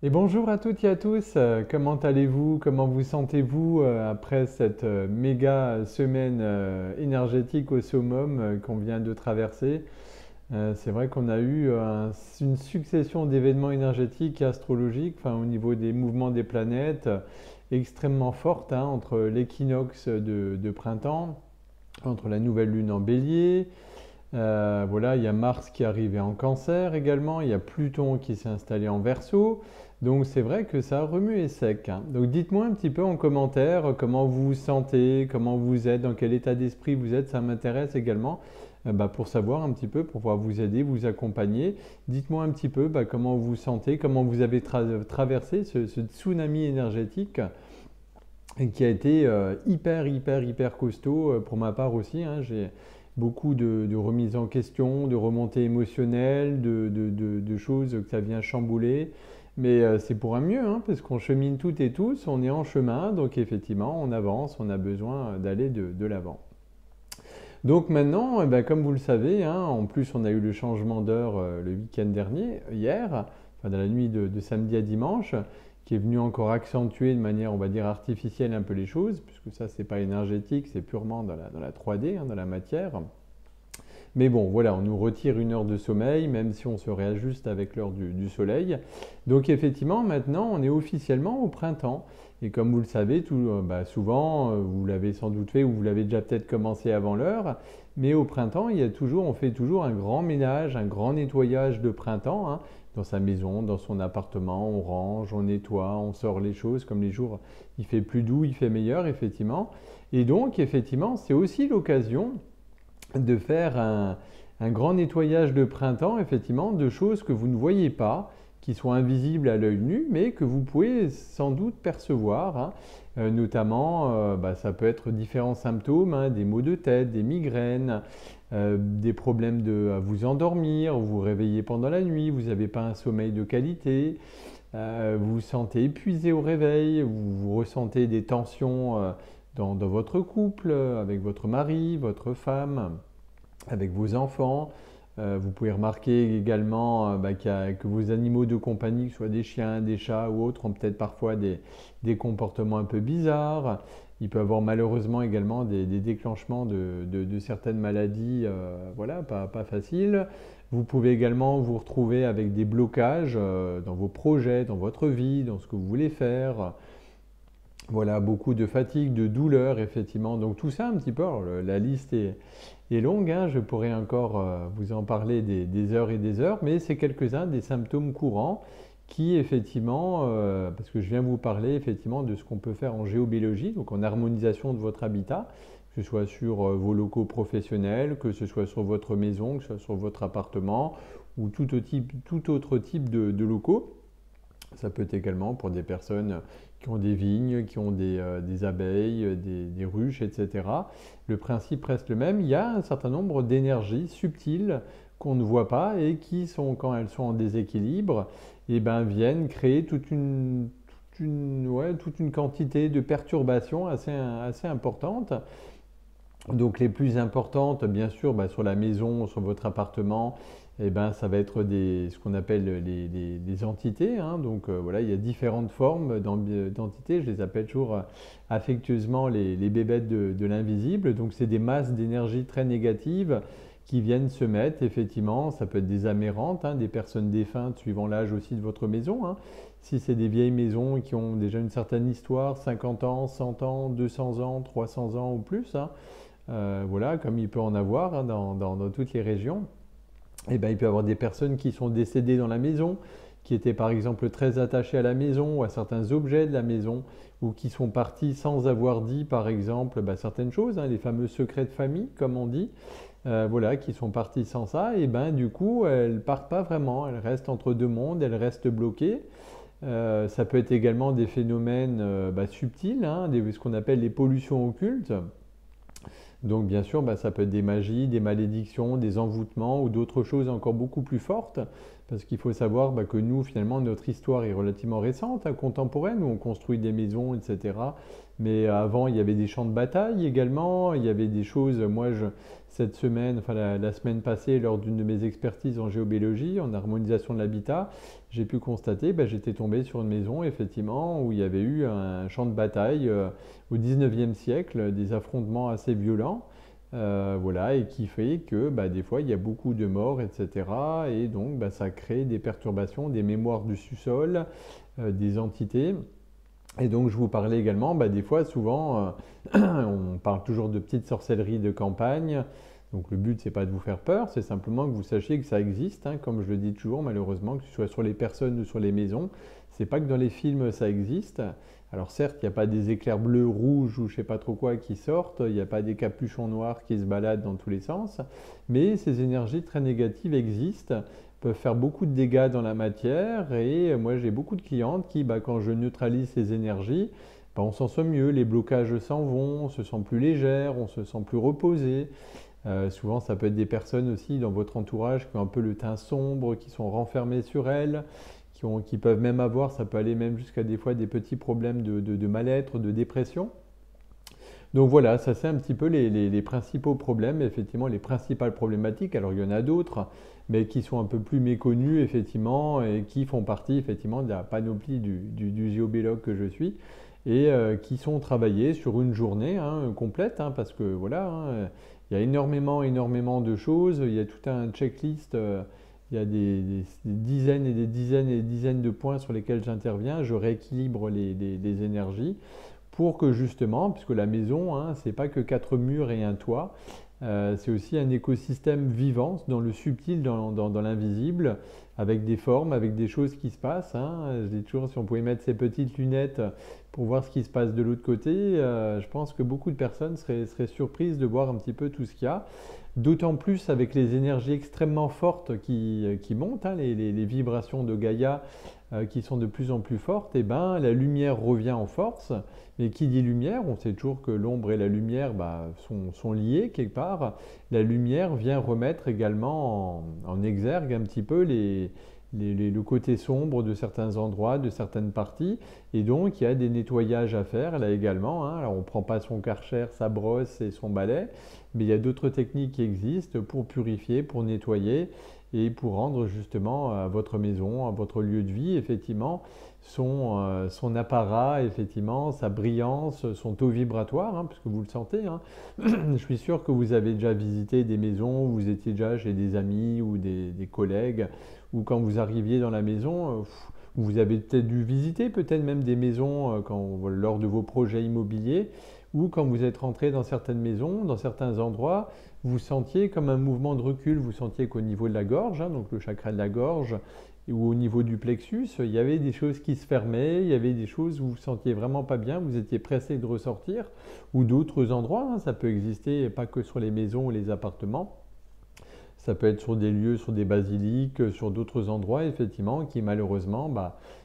Et bonjour à toutes et à tous, comment allez-vous? Comment vous sentez-vous après cette méga semaine énergétique au summum qu'on vient de traverser? C'est vrai qu'on a eu une succession d'événements énergétiques et astrologiques, enfin, au niveau des mouvements des planètes, extrêmement fortes, hein, entre l'équinoxe de printemps, entre la nouvelle lune en bélier. Voilà, il y a Mars qui est arrivé en Cancer également, il y a Pluton qui s'est installé en Verseau. Donc c'est vrai que ça remue et sec, hein. Donc dites-moi un petit peu en commentaire comment vous vous sentez, comment vous êtes, dans quel état d'esprit vous êtes, ça m'intéresse également pour savoir un petit peu, pour pouvoir vous aider, vous accompagner. Dites-moi un petit peu comment vous vous sentez, comment vous avez traversé ce tsunami énergétique et qui a été hyper costaud pour ma part aussi, hein. J'ai beaucoup de remises en question, de remontées émotionnelles, de choses que ça vient chambouler. Mais c'est pour un mieux, hein, parce qu'on chemine toutes et tous, on est en chemin, donc effectivement on avance, on a besoin d'aller de l'avant. Donc maintenant, comme vous le savez, hein, en plus on a eu le changement d'heure le week-end dernier, hier, enfin dans la nuit de samedi à dimanche, qui est venu encore accentuer de manière, on va dire, artificielle un peu les choses, puisque ça c'est pas énergétique, c'est purement dans la 3D, hein, dans la matière. Mais bon, voilà, on nous retire une heure de sommeil, même si on se réajuste avec l'heure du soleil. Donc effectivement, maintenant, on est officiellement au printemps. Et comme vous le savez, souvent, vous l'avez sans doute fait ou vous l'avez déjà peut-être commencé avant l'heure, mais au printemps, on fait toujours un grand ménage, un grand nettoyage de printemps, hein, dans sa maison, dans son appartement, on range, on nettoie, on sort les choses, comme les jours, il fait plus doux, il fait meilleur, effectivement. Et donc, effectivement, c'est aussi l'occasion de faire un grand nettoyage de printemps, effectivement, de choses que vous ne voyez pas, qui sont invisibles à l'œil nu, mais que vous pouvez sans doute percevoir, hein. Notamment, ça peut être différents symptômes, hein, des maux de tête, des migraines, des problèmes à vous endormir, vous vous réveillez pendant la nuit, vous n'avez pas un sommeil de qualité, vous vous sentez épuisé au réveil, vous ressentez des tensions dans votre couple, avec votre mari, votre femme, avec vos enfants. Vous pouvez remarquer également que vos animaux de compagnie, que ce soit des chiens, des chats ou autres, ont peut-être parfois des comportements un peu bizarres. Il peut y avoir malheureusement également des déclenchements de certaines maladies, voilà, pas faciles. Vous pouvez également vous retrouver avec des blocages dans vos projets, dans votre vie, dans ce que vous voulez faire. Voilà, beaucoup de fatigue, de douleur, effectivement. Donc tout ça un petit peu, alors, la liste est longue, hein, je pourrais encore vous en parler des heures et des heures, mais c'est quelques-uns des symptômes courants qui, effectivement, parce que je viens vous parler effectivement de ce qu'on peut faire en géobiologie, donc en harmonisation de votre habitat, que ce soit sur vos locaux professionnels, que ce soit sur votre maison, que ce soit sur votre appartement ou tout autre type de locaux. Ça peut être également pour des personnes qui ont des vignes, qui ont des abeilles, des ruches, etc. Le principe reste le même. Il y a un certain nombre d'énergies subtiles qu'on ne voit pas et qui sont, quand elles sont en déséquilibre, viennent créer toute une quantité de perturbations assez importantes. Donc les plus importantes, bien sûr, sur la maison, sur votre appartement, ça va être ce qu'on appelle des entités, hein. Donc voilà, il y a différentes formes d'entités. Je les appelle toujours affectueusement les bébêtes de l'invisible. Donc c'est des masses d'énergie très négatives qui viennent se mettre, effectivement. Ça peut être des amérantes, hein, des personnes défuntes, suivant l'âge aussi de votre maison, hein. Si c'est des vieilles maisons qui ont déjà une certaine histoire, 50 ans, 100 ans, 200 ans, 300 ans ou plus, hein, voilà, comme il peut en avoir, hein, dans toutes les régions. Il peut y avoir des personnes qui sont décédées dans la maison, qui étaient par exemple très attachées à la maison ou à certains objets de la maison, ou qui sont partis sans avoir dit par exemple certaines choses, hein, les fameux secrets de famille comme on dit, voilà, qui sont partis sans ça, et du coup elles partent pas vraiment, elles restent entre deux mondes, elles restent bloquées. Ça peut être également des phénomènes subtils, hein, ce qu'on appelle les pollutions occultes. Donc bien sûr, ça peut être des magies, des malédictions, des envoûtements ou d'autres choses encore beaucoup plus fortes. Parce qu'il faut savoir que nous, finalement, notre histoire est relativement récente, hein, contemporaine, où on construit des maisons, etc. Mais avant, il y avait des champs de bataille également, il y avait des choses, cette semaine, enfin la semaine passée, lors d'une de mes expertises en géobiologie, en harmonisation de l'habitat, j'ai pu constater, j'étais tombé sur une maison, effectivement, où il y avait eu un champ de bataille au 19e siècle, des affrontements assez violents. Voilà, et qui fait que des fois il y a beaucoup de morts, etc. Et donc ça crée des perturbations, des mémoires du sous-sol, des entités. Et donc je vous parlais également, des fois souvent on parle toujours de petites sorcelleries de campagne. Donc le but c'est pas de vous faire peur, c'est simplement que vous sachiez que ça existe, hein, comme je le dis toujours malheureusement, que ce soit sur les personnes ou sur les maisons. C'est pas que dans les films ça existe. Alors certes, il n'y a pas des éclairs bleus, rouges ou je sais pas trop quoi qui sortent, il n'y a pas des capuchons noirs qui se baladent dans tous les sens, mais ces énergies très négatives existent, peuvent faire beaucoup de dégâts dans la matière et moi j'ai beaucoup de clientes qui, quand je neutralise ces énergies, on s'en sent mieux, les blocages s'en vont, on se sent plus légère, on se sent plus reposé. Souvent, ça peut être des personnes aussi dans votre entourage qui ont un peu le teint sombre, qui sont renfermées sur elles, qui peuvent même avoir, ça peut aller même jusqu'à des fois des petits problèmes de mal-être, de dépression. Donc voilà, ça c'est un petit peu les principaux problèmes, effectivement les principales problématiques. Alors il y en a d'autres, mais qui sont un peu plus méconnus, effectivement, et qui font partie, effectivement, de la panoplie du géobiologue que je suis, et qui sont travaillés sur une journée complète, hein, parce que voilà, hein, il y a énormément de choses, il y a tout un checklist, il y a des dizaines et des dizaines et des dizaines de points sur lesquels j'interviens, je rééquilibre les énergies pour que justement, puisque la maison, hein, c'est pas que quatre murs et un toit, c'est aussi un écosystème vivant dans le subtil, dans l'invisible, avec des formes, avec des choses qui se passent, hein. Je dis toujours, si on pouvait mettre ces petites lunettes pour voir ce qui se passe de l'autre côté, je pense que beaucoup de personnes seraient surprises de voir un petit peu tout ce qu'il y a. D'autant plus avec les énergies extrêmement fortes qui montent, hein, les vibrations de Gaïa qui sont de plus en plus fortes, et la lumière revient en force. Mais qui dit lumière, on sait toujours que l'ombre et la lumière sont liées quelque part. La lumière vient remettre également en exergue un petit peu le côté sombre de certains endroits, de certaines parties. Et donc, il y a des nettoyages à faire là également, hein. Alors, on ne prend pas son karcher, sa brosse et son balai, mais il y a d'autres techniques qui existent pour purifier, pour nettoyer et pour rendre justement à votre maison, à votre lieu de vie, effectivement, son apparat, effectivement, sa brillance, son taux vibratoire, hein, puisque vous le sentez, hein. Je suis sûr que vous avez déjà visité des maisons, où vous étiez déjà chez des amis ou des collègues, ou quand vous arriviez dans la maison, vous avez peut-être dû visiter peut-être même des maisons lors de vos projets immobiliers, ou quand vous êtes rentré dans certaines maisons, dans certains endroits, vous sentiez comme un mouvement de recul, vous sentiez qu'au niveau de la gorge, hein, donc le chakra de la gorge, ou au niveau du plexus, il y avait des choses qui se fermaient, il y avait des choses où vous ne vous sentiez vraiment pas bien, vous étiez pressé de ressortir, ou d'autres endroits, hein, ça peut exister pas que sur les maisons ou les appartements. Ça peut être sur des lieux, sur des basiliques, sur d'autres endroits, effectivement, qui malheureusement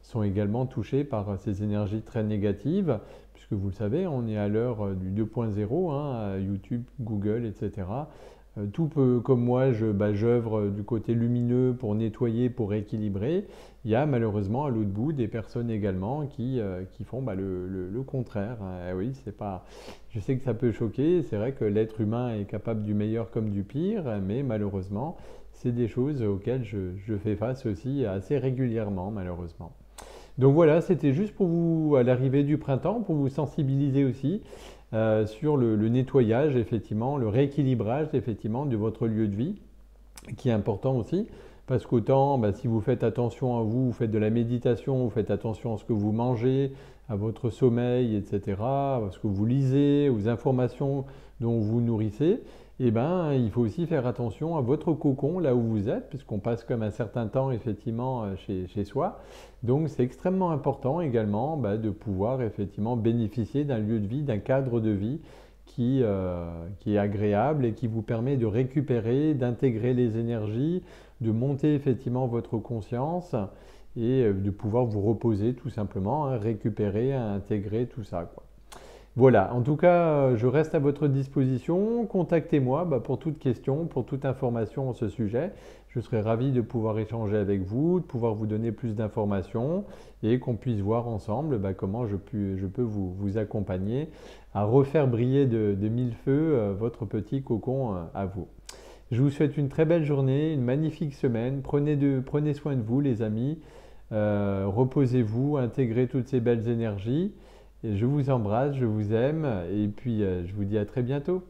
sont également touchés par ces énergies très négatives, puisque vous le savez, on est à l'heure du 2.0, hein, YouTube, Google, etc. Tout peut, comme moi, j'œuvre du côté lumineux pour nettoyer, pour rééquilibrer. Il y a malheureusement à l'autre bout des personnes également qui font le contraire, hein. Oui, c'est pas. Je sais que ça peut choquer. C'est vrai que l'être humain est capable du meilleur comme du pire, mais malheureusement, c'est des choses auxquelles je fais face aussi assez régulièrement, malheureusement. Donc voilà, c'était juste pour vous, à l'arrivée du printemps, pour vous sensibiliser aussi sur le nettoyage, effectivement, le rééquilibrage, effectivement, de votre lieu de vie, qui est important aussi, parce qu'autant, si vous faites attention à vous, vous faites de la méditation, vous faites attention à ce que vous mangez, à votre sommeil, etc., à ce que vous lisez, aux informations dont vous nourrissez, il faut aussi faire attention à votre cocon, là où vous êtes, puisqu'on passe comme un certain temps, effectivement, chez soi. Donc, c'est extrêmement important également de pouvoir, effectivement, bénéficier d'un lieu de vie, d'un cadre de vie qui est agréable et qui vous permet de récupérer, d'intégrer les énergies, de monter, effectivement, votre conscience et de pouvoir vous reposer, tout simplement, hein, récupérer, intégrer tout ça, quoi. Voilà, en tout cas, je reste à votre disposition. Contactez-moi pour toute question, pour toute information en ce sujet. Je serai ravi de pouvoir échanger avec vous, de pouvoir vous donner plus d'informations et qu'on puisse voir ensemble comment je peux vous accompagner à refaire briller de mille feux votre petit cocon à vous. Je vous souhaite une très belle journée, une magnifique semaine. Prenez soin de vous, les amis. Reposez-vous, intégrez toutes ces belles énergies. Et je vous embrasse, je vous aime et puis je vous dis à très bientôt.